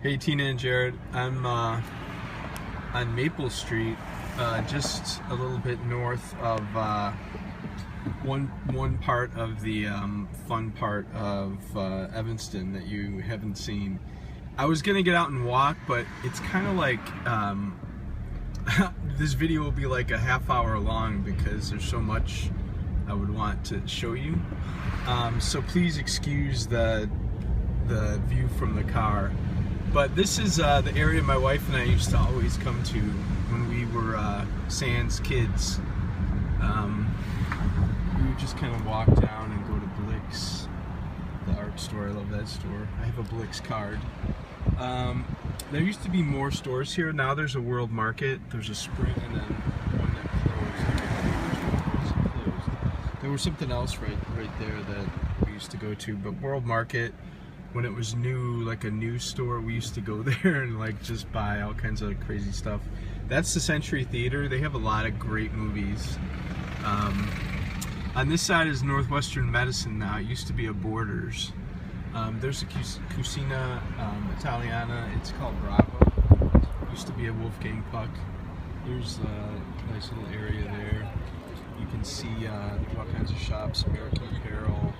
Hey Tina and Jared, I'm on Maple Street, just a little bit north of one part of the fun part of Evanston that you haven't seen. I was gonna get out and walk, but it's kind of like this video will be like a half hour long because there's so much I would want to show you. So please excuse the view from the car. But this is the area my wife and I used to always come to when we were sans kids. We would just kind of walk down and go to Blick's, the art store. I love that store. I have a Blick's card. There used to be more stores here. Now there's a World Market. There's a Spring and then one that closed. There was something else right there that we used to go to, but World Market, when it was new, like a news store, we used to go there and like just buy all kinds of crazy stuff. That's the Century Theater. They have a lot of great movies. On this side is Northwestern Medicine now. It used to be a Borders. There's a Cucina Italiana. It's called Bravo. It used to be a Wolfgang Puck. There's a nice little area there. You can see all kinds of shops, American Apparel,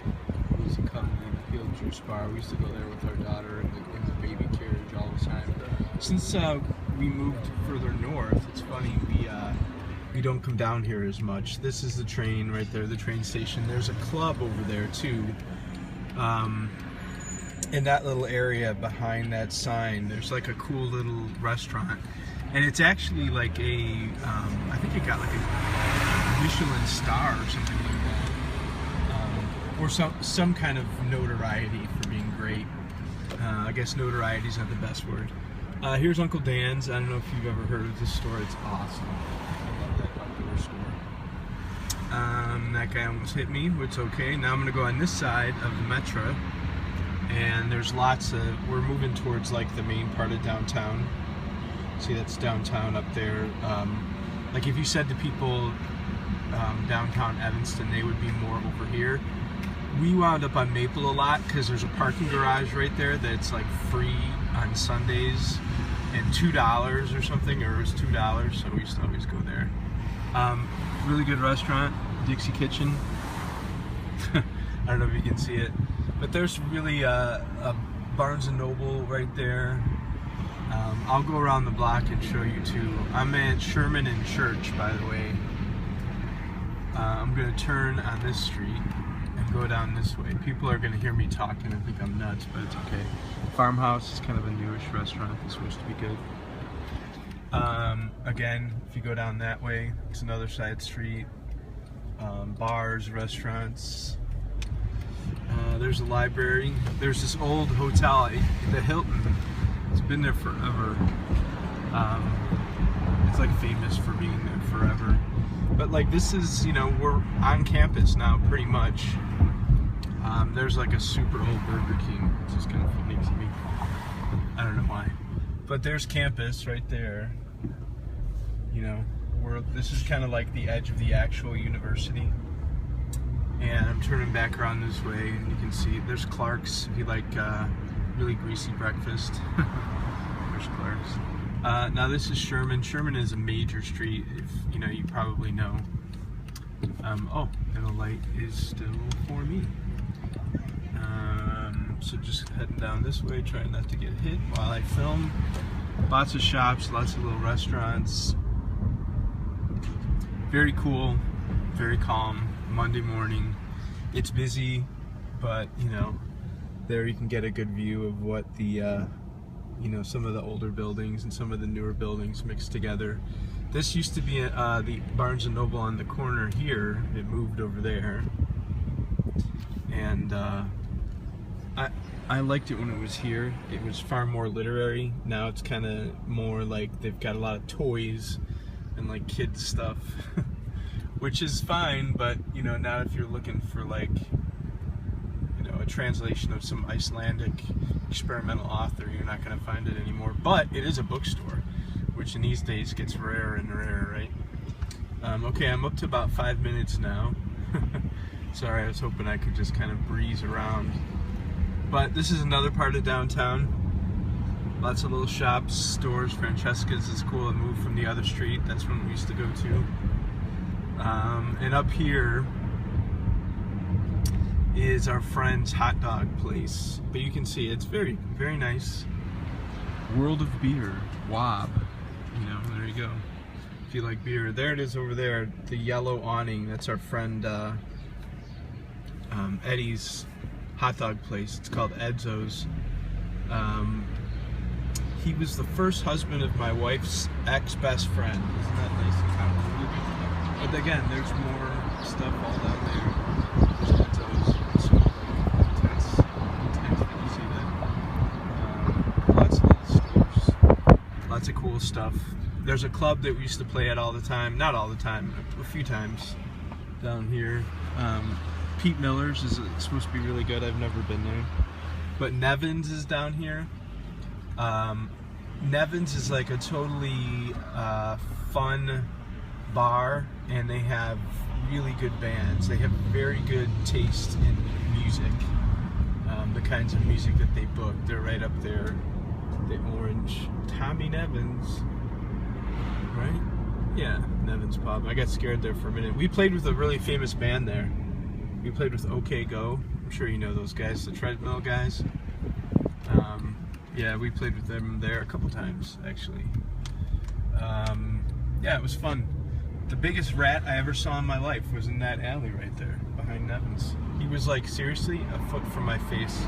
Music Company, Field Juice Bar. We used to go there with our daughter in the baby carriage all the time. Since we moved further north, it's funny, we don't come down here as much. This is the train right there, the train station. There's a club over there too. In that little area behind that sign, there's like a cool little restaurant. And it's actually like a, I think it got like a Michelin star or something like that. Or some kind of notoriety for being great. I guess notoriety is not the best word. Here's Uncle Dan's. I don't know if you've ever heard of this store. It's awesome. I love that outdoor store. That guy almost hit me, but it's okay. Now I'm going to go on this side of the Metro. And there's lots of, we're moving towards like the main part of downtown. See, that's downtown up there. Like if you said to people downtown Evanston, they would be more over here. We wound up on Maple a lot because there's a parking garage right there that's like free on Sundays and $2 or something, or it was $2, so we used to always go there. Really good restaurant, Dixie Kitchen. I don't know if you can see it, but there's really a Barnes & Noble right there. I'll go around the block and show you too. I'm at Sherman and Church, by the way. I'm going to turn on this street and go down this way. People are going to hear me talking and think I'm nuts, but it's okay. Farmhouse is kind of a newish restaurant. It's supposed to be good. Again, if you go down that way, it's another side street. Bars, restaurants. There's a library. There's this old hotel, the Hilton. It's been there forever. It's like famous for being there forever. But like this is, you know, we're on campus now pretty much. There's like a super old Burger King, which is kind of funny to me. I don't know why. But there's campus right there. You know, this is kind of like the edge of the actual university. And I'm turning back around this way, and you can see there's Clark's if you like really greasy breakfast. There's Clark's. Now this is Sherman. Sherman is a major street, if you know, you probably know. Oh, and the light is still for me. So just heading down this way, trying not to get hit while I film. Lots of shops, lots of little restaurants. Very cool, very calm. Monday morning. It's busy, but you know, there you can get a good view of what the you know, some of the older buildings and some of the newer buildings mixed together. This used to be the Barnes & Noble on the corner here. It moved over there, and I liked it when it was here. It was far more literary. Now it's kind of more like they've got a lot of toys and like kids stuff. Which is fine, but you know, now if you're looking for like, you know, a translation of some Icelandic experimental author, you're not going to find it anymore. But it is a bookstore, which in these days gets rarer and rarer, right? Okay, I'm up to about 5 minutes now. Sorry, I was hoping I could just kind of breeze around. But this is another part of downtown. Lots of little shops, stores. Francesca's is cool. It moved from the other street. That's one we used to go to. And up here is our friend's hot dog place. But you can see it's very, very nice. World of Beer, WOB. You know, there you go. If you like beer. There it is over there, the yellow awning. That's our friend Eddie's hot dog place. It's called Edzo's. He was the first husband of my wife's ex-best friend. Isn't that nice and complicated? But again, there's more stuff all down there. There's Edzo's. So intense that you see that. Lots of little stores. Lots of cool stuff. There's a club that we used to play at all the time. Not all the time, a few times down here. Pete Miller's is supposed to be really good. I've never been there. But Nevin's is down here. Nevin's is like a totally fun bar, and they have really good bands. They have very good taste in music. The kinds of music that they book, they're right up there. The orange Tommy Nevin's, right? Yeah, Nevin's Pub. I got scared there for a minute. We played with a really famous band there. We played with OK Go. I'm sure you know those guys, the treadmill guys. Yeah, we played with them there a couple times, actually. Yeah, it was fun. The biggest rat I ever saw in my life was in that alley right there, behind Nevin's. He was like, seriously, a foot from my face.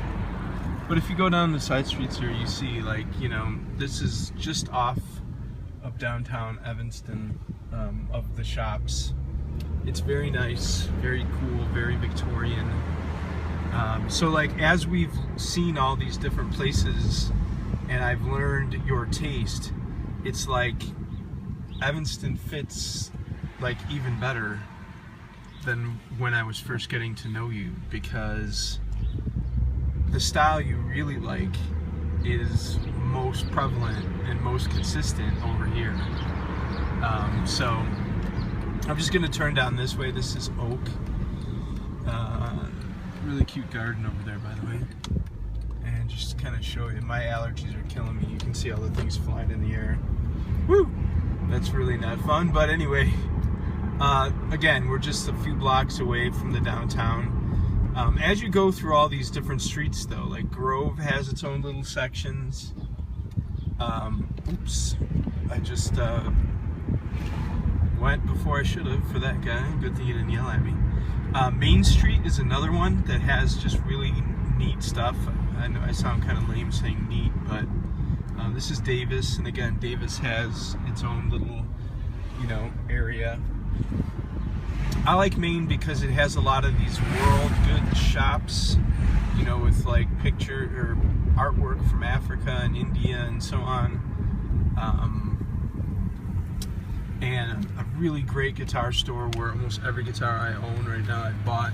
But if you go down the side streets here, you see, like, you know, this is just off of downtown Evanston, of the shops. It's very nice, very cool, very Victorian. So like, as we've seen all these different places and I've learned your taste, it's like Evanston fits like even better than when I was first getting to know you, because the style you really like is most prevalent and most consistent over here. So I'm just gonna turn down this way. This is Oak. Really cute garden over there, by the way. And just to kind of show you, my allergies are killing me. You can see all the things flying in the air. Woo! That's really not fun, but anyway. Again, we're just a few blocks away from the downtown. As you go through all these different streets, though, like Grove has its own little sections. Oops, I just went before I should have for that guy. Good thing he didn't yell at me. Main Street is another one that has just really neat stuff. I know I sound kind of lame saying neat, but this is Davis, and again, Davis has its own little, you know, area. I like Maine because it has a lot of these world good shops, you know, with like picture or artwork from Africa and India and so on. And a really great guitar store where almost every guitar I own right now I bought.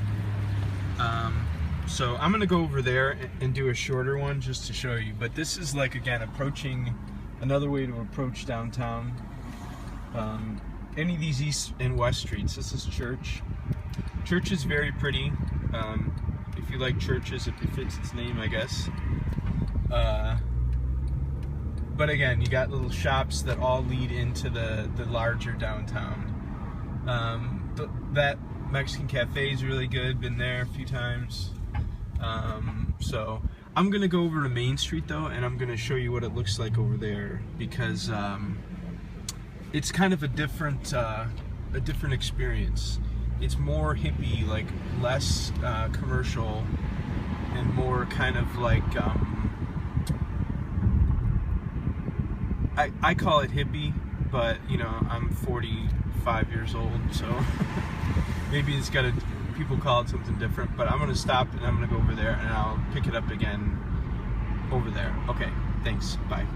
So I'm gonna go over there and do a shorter one just to show you. But this is like, again, approaching another way to approach downtown. Any of these east and west streets. This is Church. Church is very pretty. If you like churches, it befits its name, I guess. But again, you got little shops that all lead into the larger downtown. That Mexican cafe is really good. Been there a few times. So I'm gonna go over to Main Street though, and I'm gonna show you what it looks like over there, because it's kind of a different experience. It's more hippie, like less commercial, and more kind of like I call it hippie, but you know, I'm 45 years old, so maybe it's got people call it something different. But I'm gonna stop and I'm gonna go over there and I'll pick it up again over there. Okay, thanks, bye.